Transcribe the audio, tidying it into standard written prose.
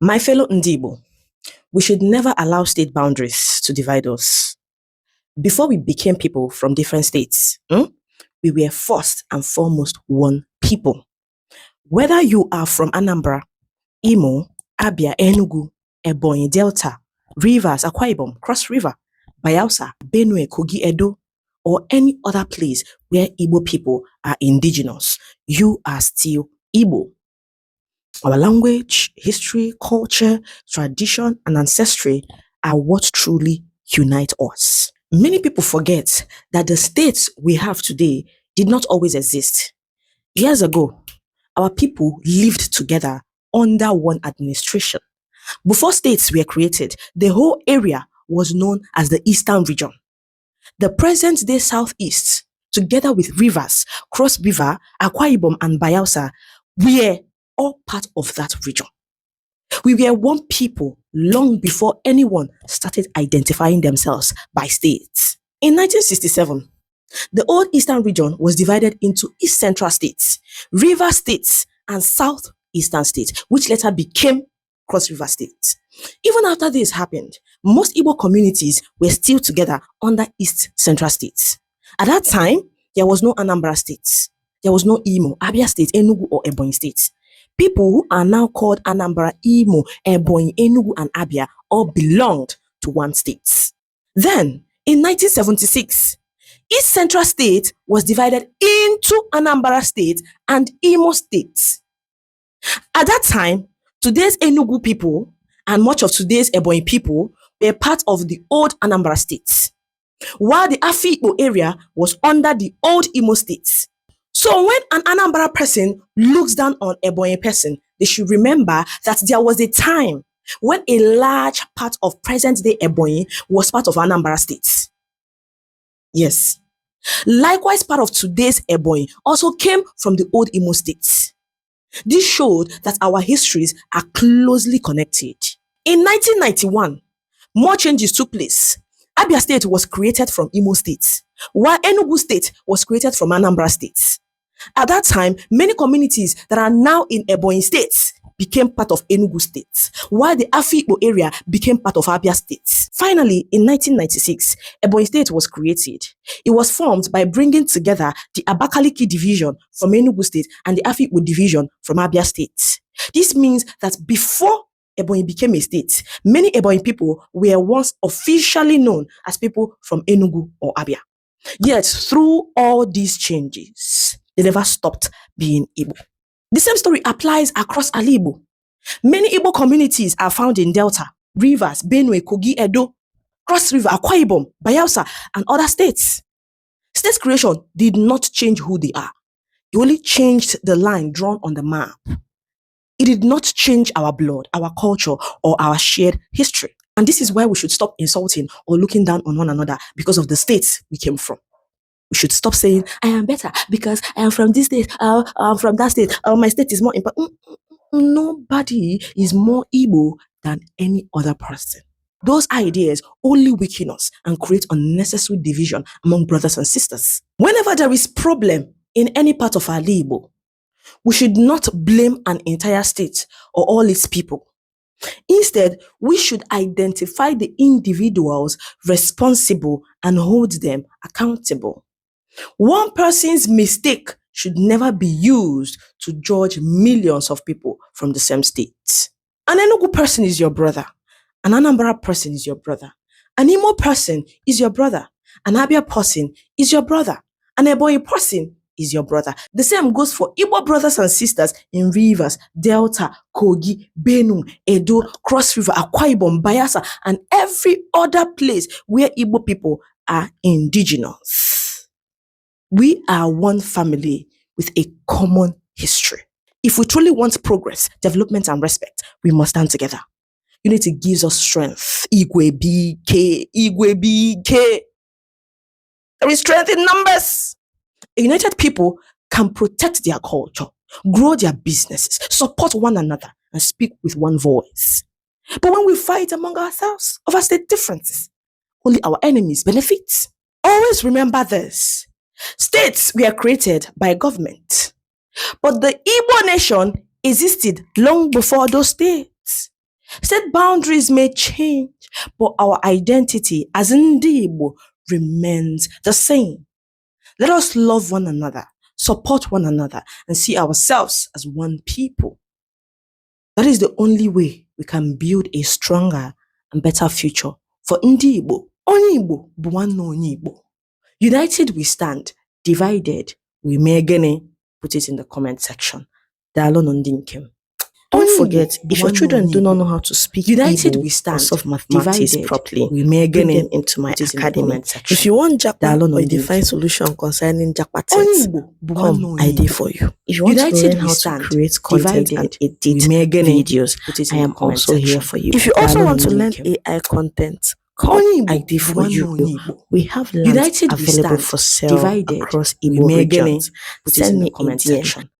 My fellow Ndibo, we should never allow state boundaries to divide us. Before we became people from different states, we were first and foremost one people. Whether you are from Anambra, Imo, Abia, Enugu, Ebonyi, Delta, Rivers, Akwa Ibom, Cross River, Bayelsa, Benue, Kogi, Edo, or any other place where Igbo people are indigenous, you are still Igbo. Our language, history, culture, tradition, and ancestry are what truly unite us. Many people forget that the states we have today did not always exist. Years ago, our people lived together under one administration. Before states were created, the whole area was known as the Eastern region. The present-day Southeast, together with rivers, Cross River, Akwa Ibom, and Bayelsa, were all part of that region. We were one people long before anyone started identifying themselves by states. In 1967, the old Eastern region was divided into East Central states, River states, and Southeastern states, which later became Cross River states. Even after this happened, most Igbo communities were still together under East Central states. At that time, there was no Anambra states, there was no Imo, Abia state, Enugu, or Ebonyi states. People who are now called Anambra, Imo, Ebonyi, Enugu, and Abia all belonged to one state. Then, in 1976, East Central State was divided into Anambra State and Imo State. At that time, today's Enugu people and much of today's Ebonyi people were part of the old Anambra State, while the Afikpo area was under the old Imo State. So when an Anambra person looks down on a Ebonyi person, they should remember that there was a time when a large part of present-day Ebonyi was part of Anambra State. Yes. Likewise, part of today's Ebonyi also came from the old Imo State. This showed that our histories are closely connected. In 1991, more changes took place. Abia State was created from Imo State, while Enugu State was created from Anambra State. At that time, many communities that are now in Ebonyi State became part of Enugu State, while the Afikpo area became part of Abia State. Finally, in 1996, Ebonyi State was created. It was formed by bringing together the Abakaliki division from Enugu State and the Afikpo division from Abia State. This means that before Ebonyi became a state, many Ebonyi people were once officially known as people from Enugu or Abia. Yet, through all these changes, they never stopped being Igbo. The same story applies across Igbo. Many Igbo communities are found in Delta, Rivers, Benue, Kogi, Edo, Cross River, Akwa Ibom, Bayelsa, and other states. State creation did not change who they are. It only changed the line drawn on the map. It did not change our blood, our culture, or our shared history. And this is why we should stop insulting or looking down on one another because of the states we came from. We should stop saying, I am better because I am from this state, I'm from that state, my state is more important. Nobody is more Igbo than any other person. Those ideas only weaken us and create unnecessary division among brothers and sisters. Whenever there is problem in any part of our Igbo, we should not blame an entire state or all its people. Instead, we should identify the individuals responsible and hold them accountable. One person's mistake should never be used to judge millions of people from the same state. An Enugu person is your brother. An Anambra person is your brother. An Imo person is your brother. An Abia person is your brother. An Ebonyi person is your brother. The same goes for Igbo brothers and sisters in Rivers, Delta, Kogi, Benue, Edo, Cross River, Akwa Ibom, Bayelsa, and every other place where Igbo people are indigenous. We are one family with a common history. If we truly want progress, development, and respect, we must stand together. Unity gives us strength. Igwe BK, Igwe BK. There is strength in numbers. A united people can protect their culture, grow their businesses, support one another, and speak with one voice. But when we fight among ourselves over state differences, only our enemies benefit. Always remember this. States were created by government, but the Igbo nation existed long before those states. State boundaries may change, but our identity as Ndi Igbo remains the same. Let us love one another, support one another, and see ourselves as one people. That is the only way we can build a stronger and better future for Ndi Igbo. Onye Igbo bụ nwanne onye Igbo. United we stand, divided we may gene. Put it in the comment section. Daalụ nụ ndị nke m. Don't forget, if your children do not know how to speak United Igbo we stand, or solve mathematics divided properly, we may bring get them into my put it in the academy. comment section. If you want Japa Daalụ nụ or a ndị defined nke m. solution concerning Japa Onye text, Igbo bụ come, nwanne I onye did Igbo. for you. If you want to United learn we how to stand, create content divided and we edit may gene. videos, Put it I in the am comment also here section. for you. If you also Daalụ want to nụ ndị learn nke m. AI content, come, Onye Igbo I did bụ for nwanne you. onye Igbo. We have lands United we available stand, for sale divided across we Igbo may gene. regions. Put it Send in me the a comment DM. section.